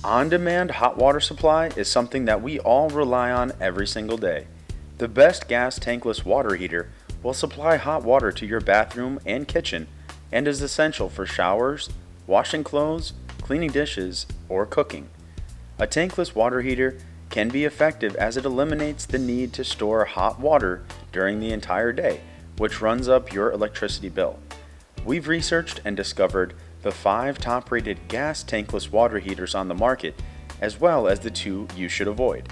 On-demand hot water supply is something that we all rely on every single day. The best gas tankless water heater will supply hot water to your bathroom and kitchen and is essential for showers, washing clothes, cleaning dishes, or cooking. A tankless water heater can be effective as it eliminates the need to store hot water during the entire day, which runs up your electricity bill. We've researched and discovered the 5 top-rated gas tankless water heaters on the market, as well as the 2 you should avoid.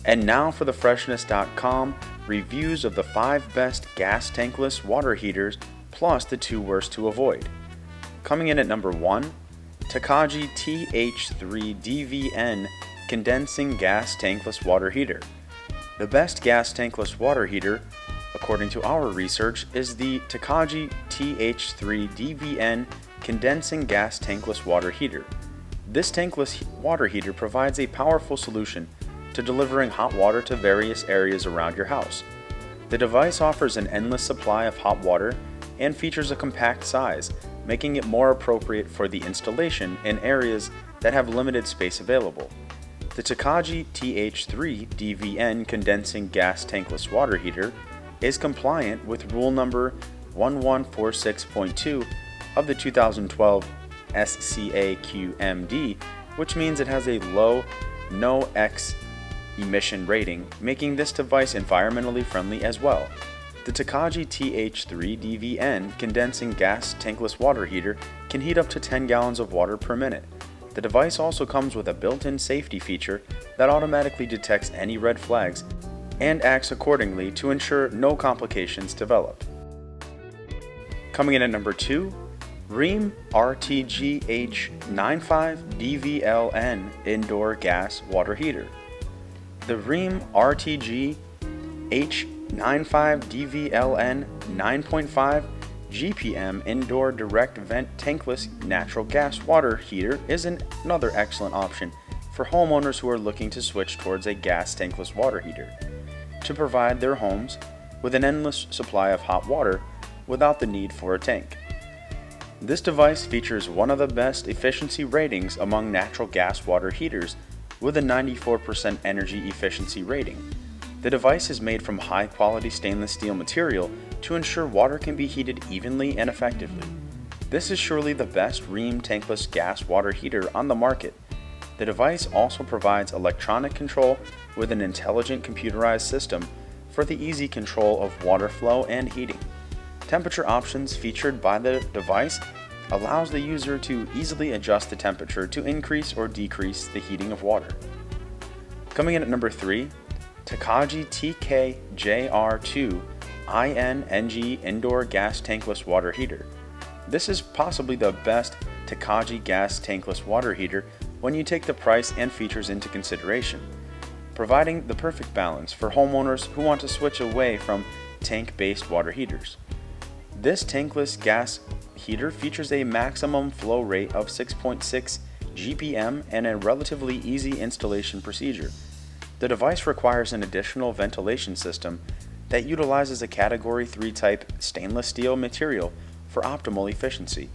And now for the Freshnss.com reviews of the 5 best gas tankless water heaters plus the 2 worst to avoid. Coming in at number 1, Takagi TH3DVN Condensing Gas Tankless Water Heater. The best gas tankless water heater, according to our research, is the Takagi TH3DVN Condensing Gas Tankless Water Heater. This tankless water heater provides a powerful solution to delivering hot water to various areas around your house. The device offers an endless supply of hot water and features a compact size, making it more appropriate for the installation in areas that have limited space available. The Takagi TH3DVN Condensing Gas Tankless Water Heater is compliant with rule number 1146.2 of the 2012 SCAQMD, which means it has a low NOx emission rating, making this device environmentally friendly as well. The Takagi TH3DVN Condensing Gas Tankless Water Heater can heat up to 10 gallons of water per minute. The device also comes with a built-in safety feature that automatically detects any red flags and acts accordingly to ensure no complications develop. Coming in at number 2, Rheem RTGH95DVLN Indoor Gas Water Heater. The Rheem RTGH95DVLN 9.5 GPM Indoor Direct Vent Tankless Natural Gas Water Heater is another excellent option for homeowners who are looking to switch towards a gas tankless water heater to provide their homes with an endless supply of hot water without the need for a tank. This device features one of the best efficiency ratings among natural gas water heaters with a 94% energy efficiency rating. The device is made from high-quality stainless steel material to ensure water can be heated evenly and effectively. This is surely the best Rheem tankless gas water heater on the market. The device also provides electronic control with an intelligent computerized system for the easy control of water flow and heating. Temperature options featured by the device allows the user to easily adjust the temperature to increase or decrease the heating of water. Coming in at number 3, Takagi TKJR2 INNG Indoor Gas Tankless Water Heater. This is possibly the best Takagi gas tankless water heater when you take the price and features into consideration, providing the perfect balance for homeowners who want to switch away from tank-based water heaters. This tankless gas heater features a maximum flow rate of 6.6 GPM and a relatively easy installation procedure. The device requires an additional ventilation system that utilizes a Category 3 type stainless steel material for optimal efficiency.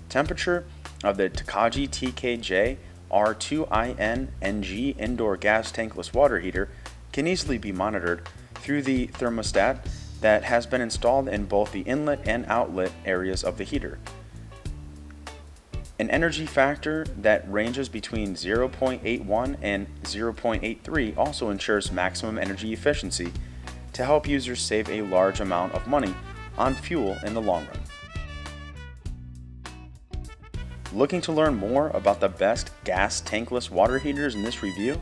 Temperature of the Takagi TKJ R2INNG Indoor Gas Tankless Water Heater can easily be monitored through the thermostat that has been installed in both the inlet and outlet areas of the heater. An energy factor that ranges between 0.81 and 0.83 also ensures maximum energy efficiency to help users save a large amount of money on fuel in the long run. Looking to learn more about the best gas tankless water heaters in this review?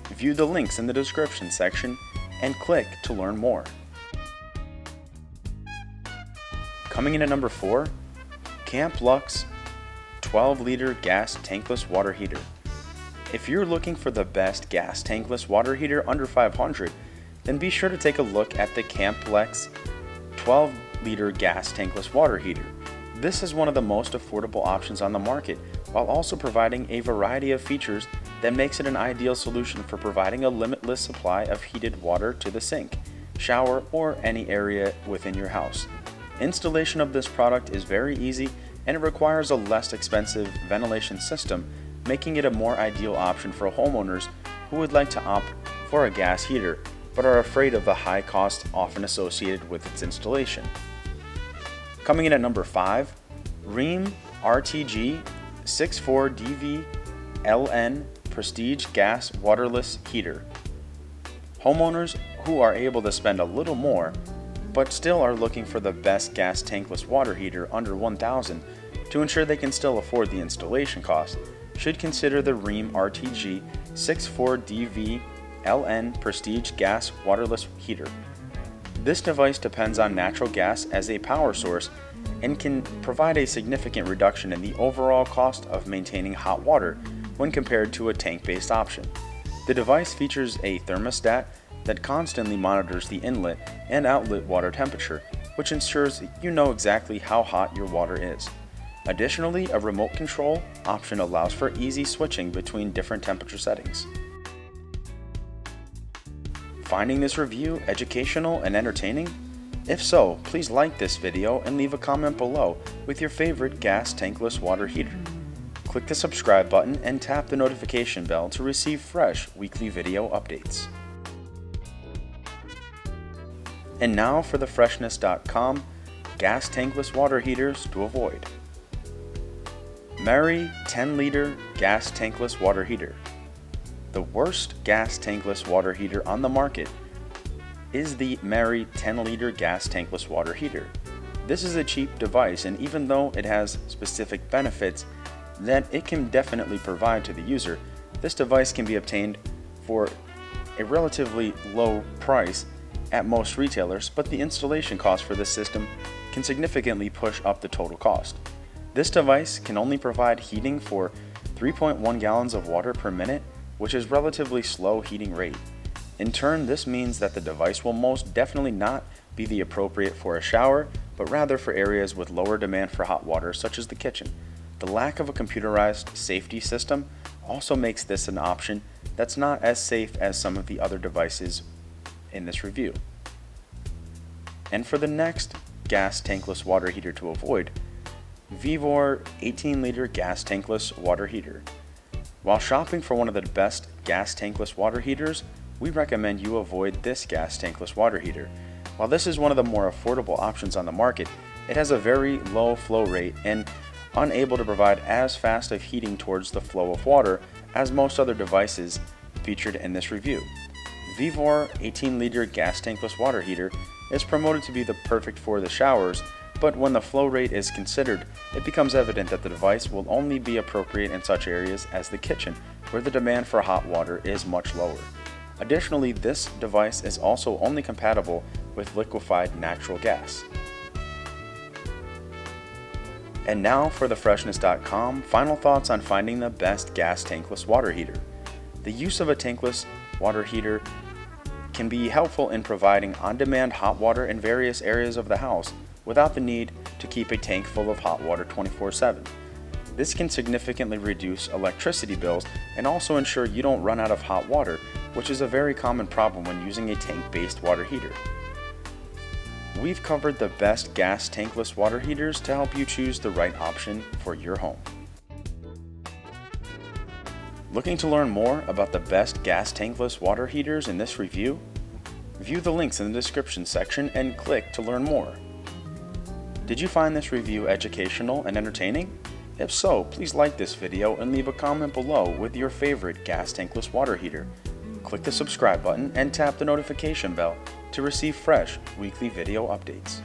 View the links in the description section and click to learn more. Coming in at number 4, Camplux 12-liter gas tankless water heater. If you're looking for the best gas tankless water heater under $500, then be sure to take a look at the Camplux 12-liter gas tankless water heater. This is one of the most affordable options on the market, while also providing a variety of features that makes it an ideal solution for providing a limitless supply of heated water to the sink, shower, or any area within your house. Installation of this product is very easy and it requires a less expensive ventilation system making it a more ideal option for homeowners who would like to opt for a gas heater but are afraid of the high cost often associated with its installation. Coming in at number 5, Rheem RTG 64DVLN Prestige Gas Waterless Heater. Homeowners who are able to spend a little more but still are looking for the best gas tankless water heater under $1,000 to ensure they can still afford the installation cost should consider the Rheem RTG 64DVLN Prestige Gas Waterless Heater. This device depends on natural gas as a power source and can provide a significant reduction in the overall cost of maintaining hot water when compared to a tank-based option. The device features a thermostat that constantly monitors the inlet and outlet water temperature, which ensures you know exactly how hot your water is. Additionally, a remote control option allows for easy switching between different temperature settings. Finding this review educational and entertaining? If so, please like this video and leave a comment below with your favorite gas tankless water heater. Click the subscribe button and tap the notification bell to receive fresh weekly video updates. And now for the Freshnss.com gas tankless water heaters to avoid. MAREY 10-liter gas tankless water heater. The worst gas tankless water heater on the market is the MAREY 10-liter gas tankless water heater. This is a cheap device, and even though it has specific benefits that it can definitely provide to the user, this device can be obtained for a relatively low price at most retailers, but the installation cost for this system can significantly push up the total cost. This device can only provide heating for 3.1 gallons of water per minute, which is relatively slow heating rate. In turn, this means that the device will most definitely not be the appropriate for a shower, but rather for areas with lower demand for hot water, such as the kitchen. The lack of a computerized safety system also makes this an option that's not as safe as some of the other devices in this review. And for the next gas tankless water heater to avoid, VEVOR 18-liter gas tankless water heater. While shopping for one of the best gas tankless water heaters, we recommend you avoid this gas tankless water heater. While this is one of the more affordable options on the market, it has a very low flow rate and unable to provide as fast of heating towards the flow of water as most other devices featured in this review. VEVOR 18-liter gas tankless water heater is promoted to be the perfect for the showers, but when the flow rate is considered, it becomes evident that the device will only be appropriate in such areas as the kitchen, where the demand for hot water is much lower. Additionally, this device is also only compatible with liquefied natural gas. And now for the Freshnss.com final thoughts on finding the best gas tankless water heater. The use of a tankless water heater can be helpful in providing on-demand hot water in various areas of the house without the need to keep a tank full of hot water 24/7. This can significantly reduce electricity bills and also ensure you don't run out of hot water, which is a very common problem when using a tank-based water heater. We've covered the best gas tankless water heaters to help you choose the right option for your home. Looking to learn more about the best gas tankless water heaters in this review? View the links in the description section and click to learn more. Did you find this review educational and entertaining? If so, please like this video and leave a comment below with your favorite gas tankless water heater. Click the subscribe button and tap the notification bell to receive fresh weekly video updates.